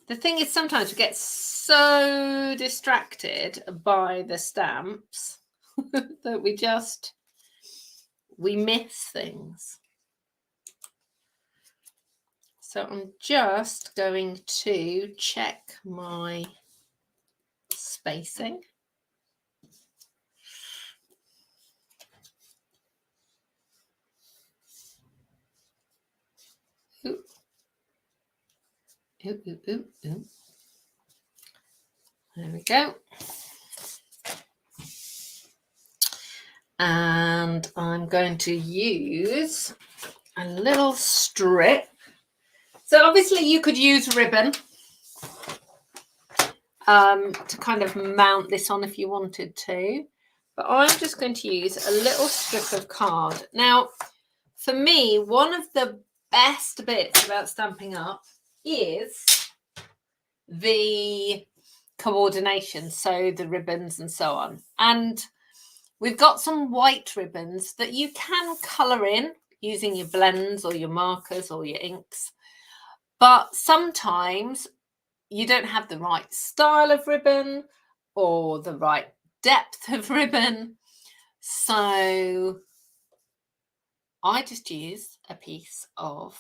S1: The thing is, sometimes we get so distracted by the stamps that we miss things. So I'm just going to check my spacing. Ooh. Ooh, ooh, ooh, ooh. There we go. And I'm going to use a little strip. So obviously you could use ribbon to kind of mount this on if you wanted to. But I'm just going to use a little strip of card. Now, for me, one of the best bits about Stampin' Up is the coordination, so the ribbons and so on. And we've got some white ribbons that you can colour in using your blends or your markers or your inks. But sometimes you don't have the right style of ribbon or the right depth of ribbon. So I just use a piece of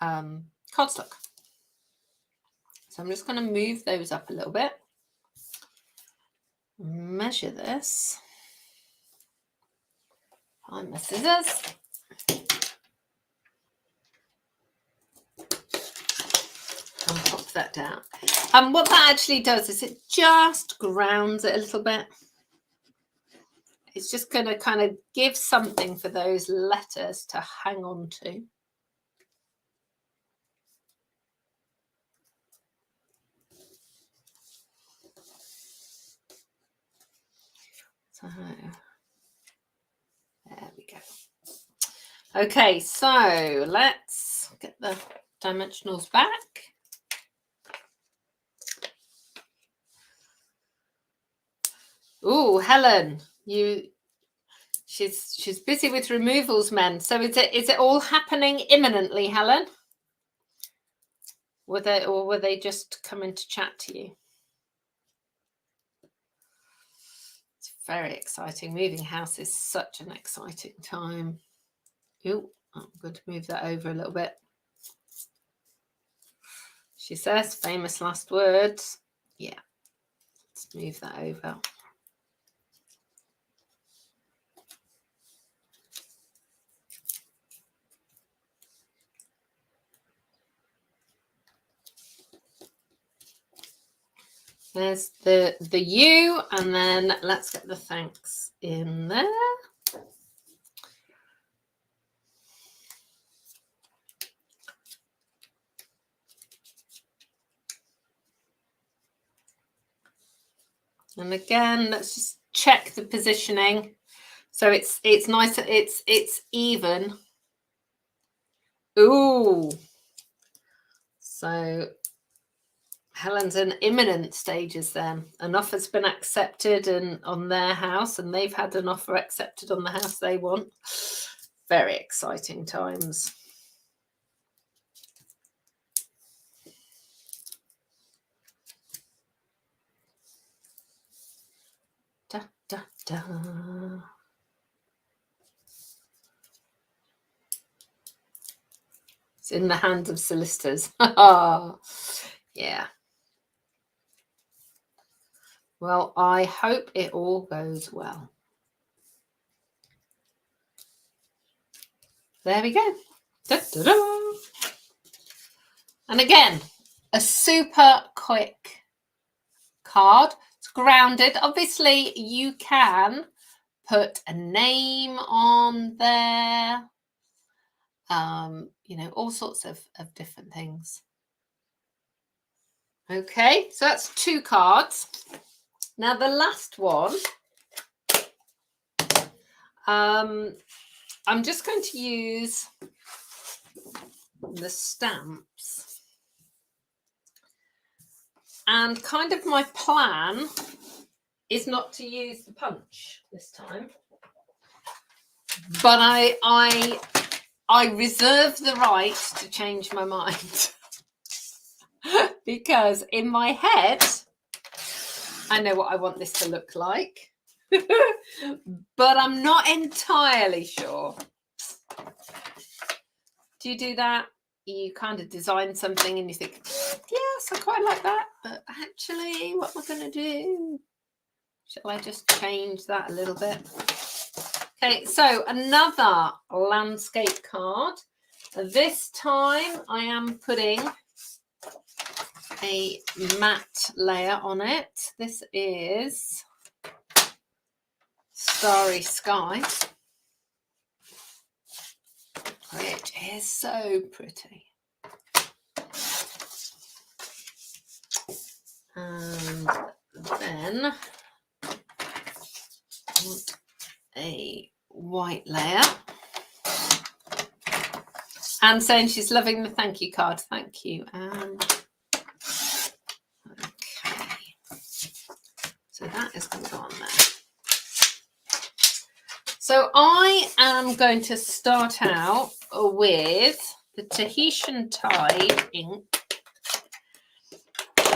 S1: cardstock. So I'm just going to move those up a little bit. Measure this. Find my scissors. buff that down. And what that actually does is it just grounds it a little bit. It's just going to kind of give something for those letters to hang on to. So there we go. Okay, so let's get the dimensionals back. Oh, Helen, she's busy with removals men. So is it all happening imminently, Helen? Were they just coming to chat to you? It's very exciting. Moving house is such an exciting time. Oh, I'm going to move that over a little bit. She says, famous last words. Yeah, let's move that over. There's the U, and then let's get the thanks in there. And again, let's just check the positioning. So it's nice, it's even. Ooh. So Helen's in imminent stages then. An offer's been accepted on their house, and they've had an offer accepted on the house they want. Very exciting times. Da, da, da. It's in the hands of solicitors. Yeah. Well, I hope it all goes well. There we go. Da, da, da. And again, a super quick card. It's grounded. Obviously, you can put a name on there. You know, all sorts of different things. Okay, so that's 2 cards. Now the last one, I'm just going to use the stamps, and kind of my plan is not to use the punch this time, but I reserve the right to change my mind. Because in my head, I know what I want this to look like, but I'm not entirely sure. Do you do that? You kind of design something and you think, yes, I quite like that, but actually, what am I going to do? Shall I just change that a little bit? Okay, so another landscape card. This time I am putting a matte layer on it. This is Starry Sky, which is so pretty. And then I want a white layer. Anne saying she's loving the thank you card. Thank you, Anne. Okay, so that is going to go on there. So I am going to start out with the Tahitian Tide ink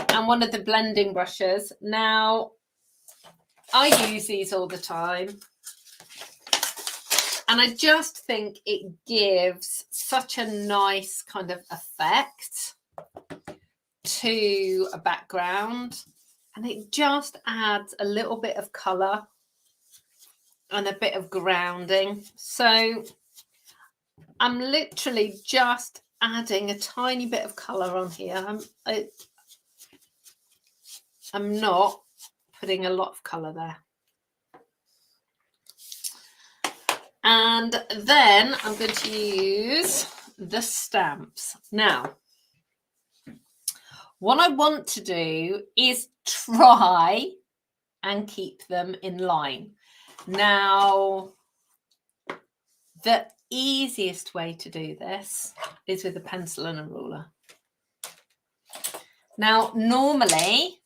S1: and one of the blending brushes. Now, I use these all the time, and I just think it gives such a nice kind of effect to a background, and it just adds a little bit of colour and a bit of grounding. So I'm literally just adding a tiny bit of colour on here. I'm not putting a lot of colour there. And then I'm going to use the stamps. Now, what I want to do is try and keep them in line. Now, the easiest way to do this is with a pencil and a ruler. Now, normally,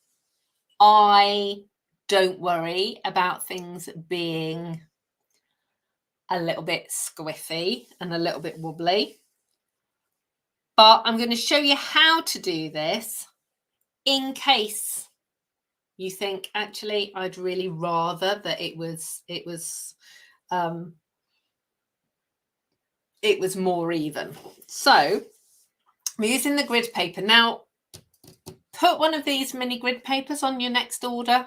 S1: I don't worry about things being a little bit squiffy and a little bit wobbly. But I'm going to show you how to do this in case you think, actually, I'd really rather that it was more even. So we're using the grid paper. Now, put one of these mini grid papers on your next order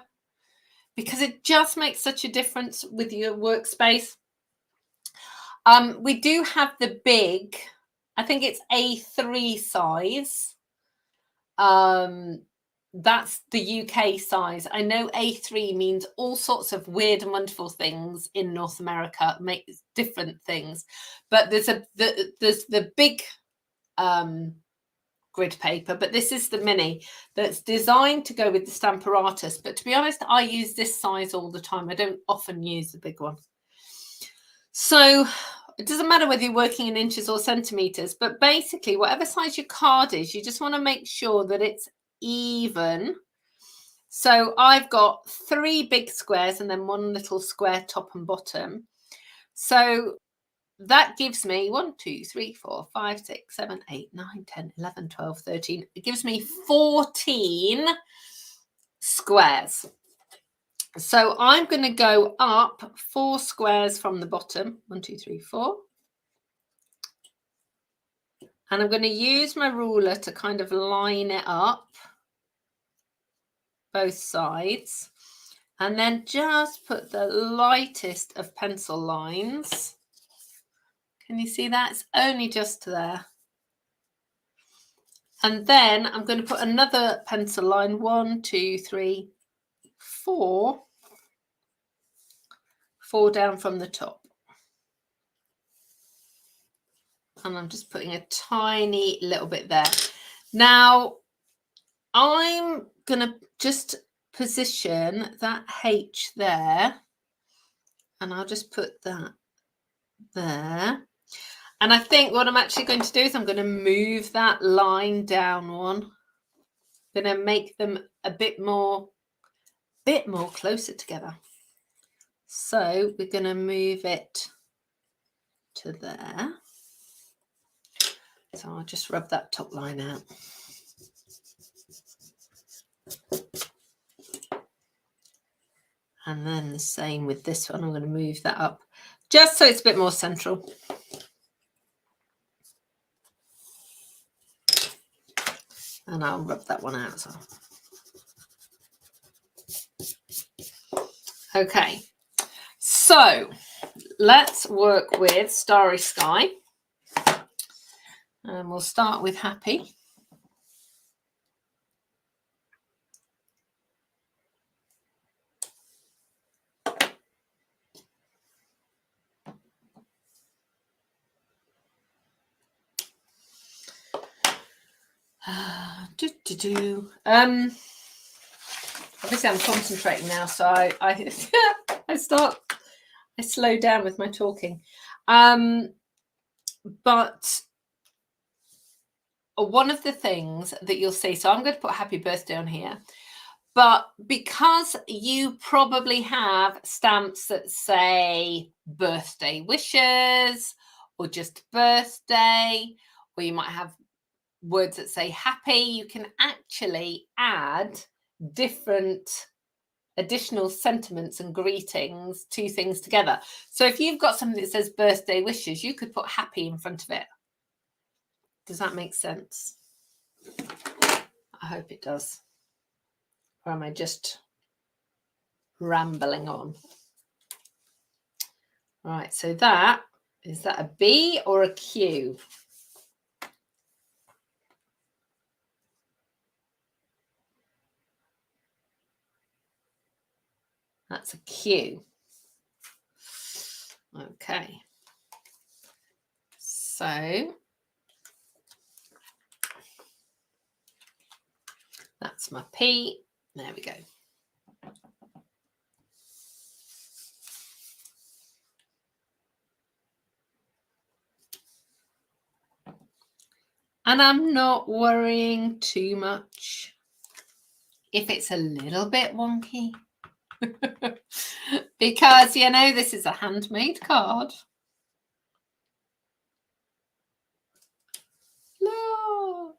S1: because it just makes such a difference with your workspace. We do have the big, I think it's A3 size. That's the UK size. I know A3 means all sorts of weird and wonderful things in North America, make different things. But there's the big grid paper, but this is the mini that's designed to go with the Stamparatus. But to be honest, I use this size all the time. I don't often use the big one. So it doesn't matter whether you're working in inches or centimeters, but basically whatever size your card is, you just want to make sure that it's even. So I've got 3 big squares and then 1 little square top and bottom. So that gives me 1, 2, 3, 4, 5, 6, 7, 8, 9, 10, 11, 12, 13. It gives me 14 squares. So I'm going to go up 4 squares from the bottom. 1, 2, 3, 4. And I'm going to use my ruler to kind of line it up, both sides. And then just put the lightest of pencil lines. Can you see that? It's only just there. And then I'm going to put another pencil line, 1, 2, 3, 4. 4 down from the top. And I'm just putting a tiny little bit there. Now, I'm going to just position that H there. And I'll just put that there. And I think what I'm actually going to do is I'm going to move that line down one. I'm going to make them a bit more closer together. So we're going to move it to there. So I'll just rub that top line out. And then the same with this one. I'm going to move that up just so it's a bit more central. And I'll rub that one out as well. Okay, so let's work with Starry Sky. And we'll start with Happy. Obviously I'm concentrating now, so I slow down with my talking. But one of the things that you'll see, so I'm going to put happy birthday on here, but because you probably have stamps that say birthday wishes or just birthday, or you might have words that say happy, you can actually add different additional sentiments and greetings to things together. So if you've got something that says birthday wishes, you could put happy in front of it. Does that make sense? I hope it does. Or am I just rambling on? Right, so that, is that a B or a Q? That's a Q. Okay. So that's my P. There we go. And I'm not worrying too much if it's a little bit wonky. Because, you know, this is a handmade card. Look.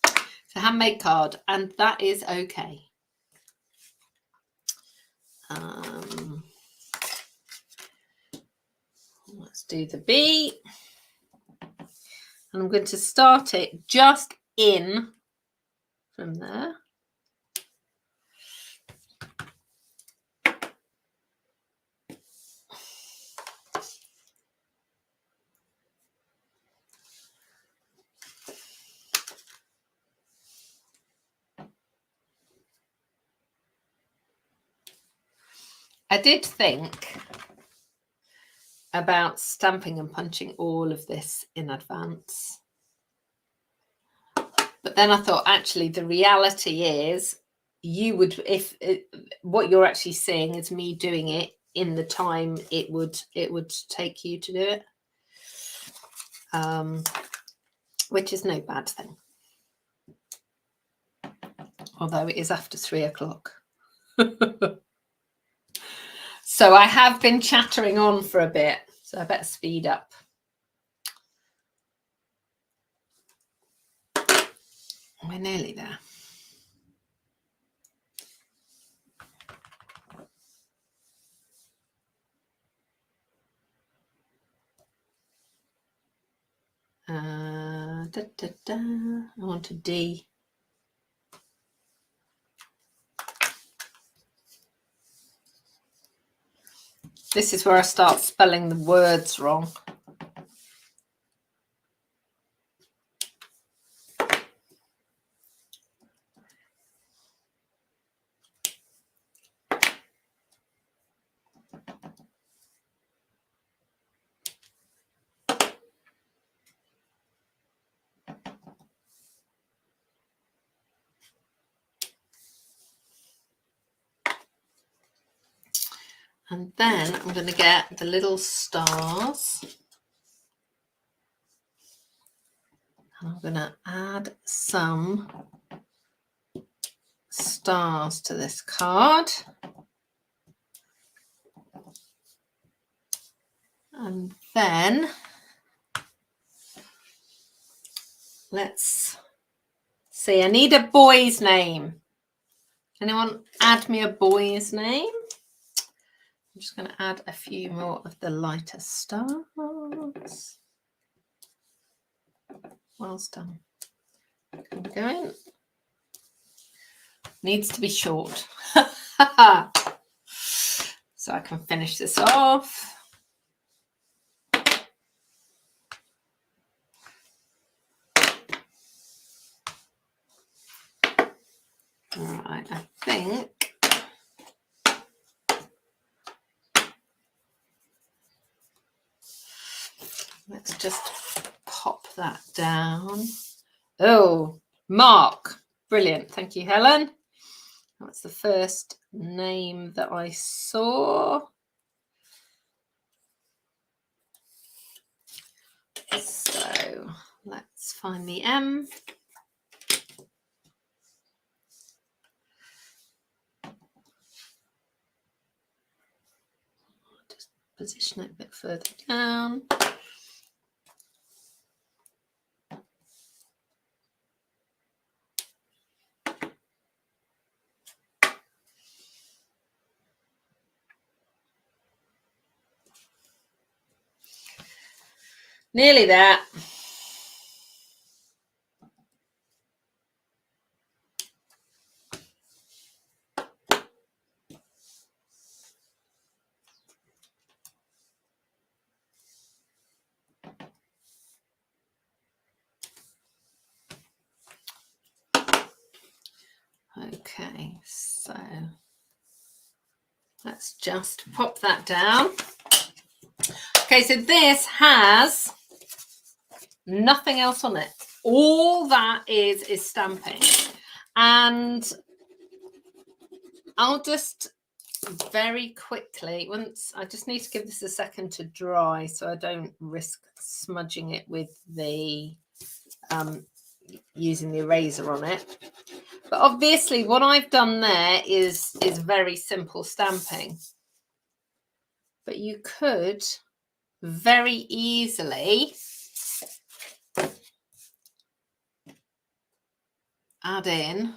S1: It's a handmade card, and that is okay. Let's do the B. And I'm going to start it just in from there. I did think about stamping and punching all of this in advance. But then I thought, actually, the reality is you would, if what you're actually seeing is me doing it in the time it would take you to do it, which is no bad thing. Although it is after 3 o'clock. So I have been chattering on for a bit, so I better speed up. We're nearly there. I want a D. This is where I start spelling the words wrong. And then I'm going to get the little stars. And I'm going to add some stars to this card. And then let's see, I need a boy's name. Anyone add me a boy's name? I'm just going to add a few more of the lighter stars. Well done. Can we go in? Needs to be short. So I can finish this off. All right, I think let's just pop that down. Oh, Mark. Brilliant. Thank you, Helen. That's the first name that I saw. So let's find the M. Just position it a bit further down. Nearly there. Okay, so Let's just pop that down. Okay, so this has nothing else on it. All that is stamping. And I'll just very quickly, once I just need to give this a second to dry so I don't risk smudging it with the using the eraser on it. But obviously what I've done there is very simple stamping. But you could very easily add in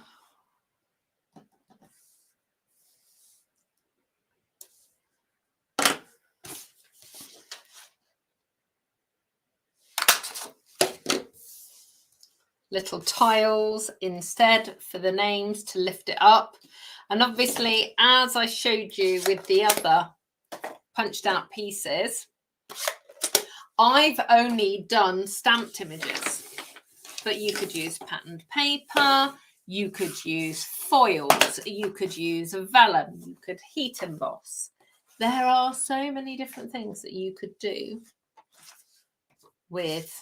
S1: little tiles instead for the names to lift it up. And obviously, as I showed you with the other punched out pieces, I've only done stamped images, but you could use patterned paper, you could use foils, you could use vellum, you could heat emboss. There are so many different things that you could do with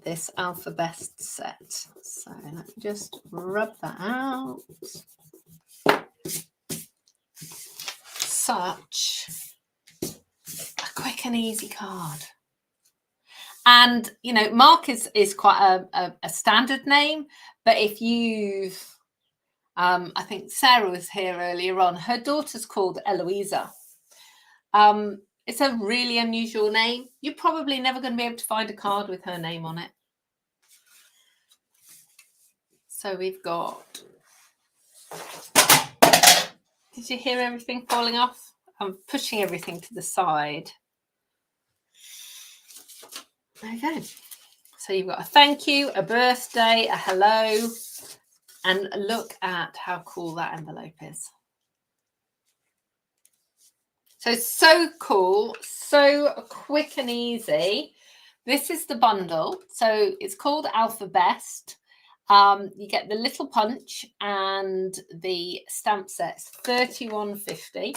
S1: this Alphabest set. So let me just rub that out. Such a quick and easy card. And, you know, Mark is quite a standard name, but if you've, I think Sarah was here earlier on, her daughter's called Eloisa. It's a really unusual name. You're probably never going to be able to find a card with her name on it. So we've got... Did you hear everything falling off? I'm pushing everything to the side. There you go. So you've got a thank you, a birthday, a hello, and look at how cool that envelope is. So cool, so quick and easy. This is the bundle. So it's called Alphabest. You get the little punch and the stamp sets, $31.50.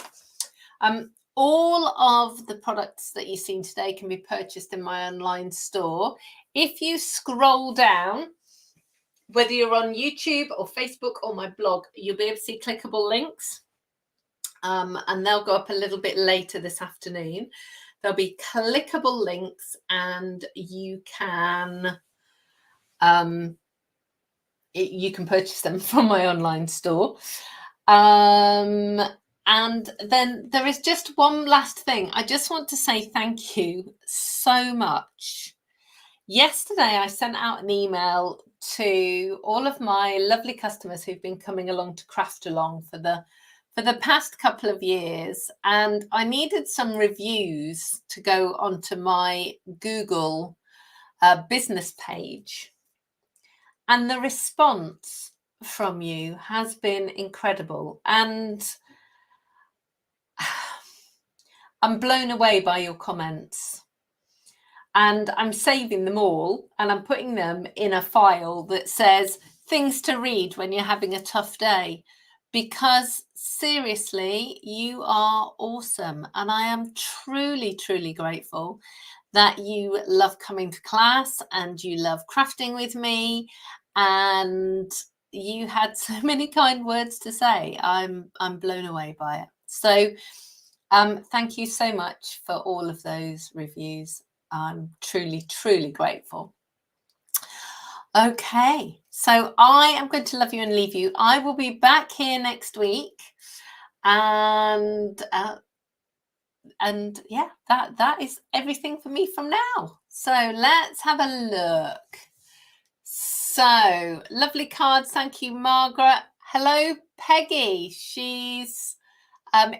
S1: All of the products that you've seen today can be purchased in my online store. If you scroll down, whether you're on YouTube or Facebook or my blog, you'll be able to see clickable links. And they'll go up a little bit later this afternoon. There'll be clickable links and you can purchase them from my online store. And then there is just one last thing. I just want to say thank you so much. Yesterday, I sent out an email to all of my lovely customers who've been coming along to Craft Along for the past couple of years, and I needed some reviews to go onto my Google business page. And the response from you has been incredible. And I'm blown away by your comments. And I'm saving them all and I'm putting them in a file that says things to read when you're having a tough day. Because seriously, you are awesome. And I am truly, truly grateful that you love coming to class and you love crafting with me. And you had so many kind words to say. I'm blown away by it. So thank you so much for all of those reviews. I'm truly, truly grateful. Okay, so I am going to love you and leave you. I will be back here next week. And yeah, that is everything for me from now. So let's have a look. So lovely cards. Thank you, Margaret. Hello, Peggy. She's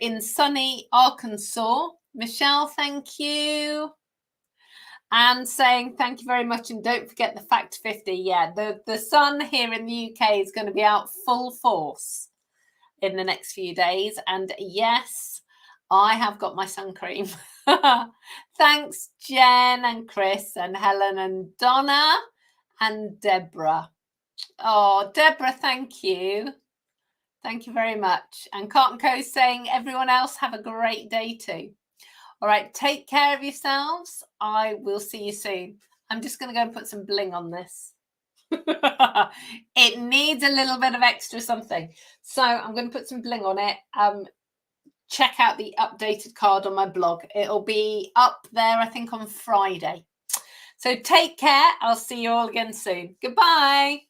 S1: in sunny Arkansas. Michelle, thank you. And saying thank you very much. And don't forget the Fact 50. Yeah, the sun here in the UK is going to be out full force in the next few days. And yes, I have got my sun cream. Thanks, Jen and Chris and Helen and Donna and Deborah. Oh, Deborah, thank you. Thank you very much. And Cart & Co is saying, everyone else have a great day too. All right, take care of yourselves. I will see you soon. I'm just going to go and put some bling on this. It needs a little bit of extra something. So I'm going to put some bling on it. Check out the updated card on my blog. It'll be up there, I think, on Friday. So take care. I'll see you all again soon. Goodbye.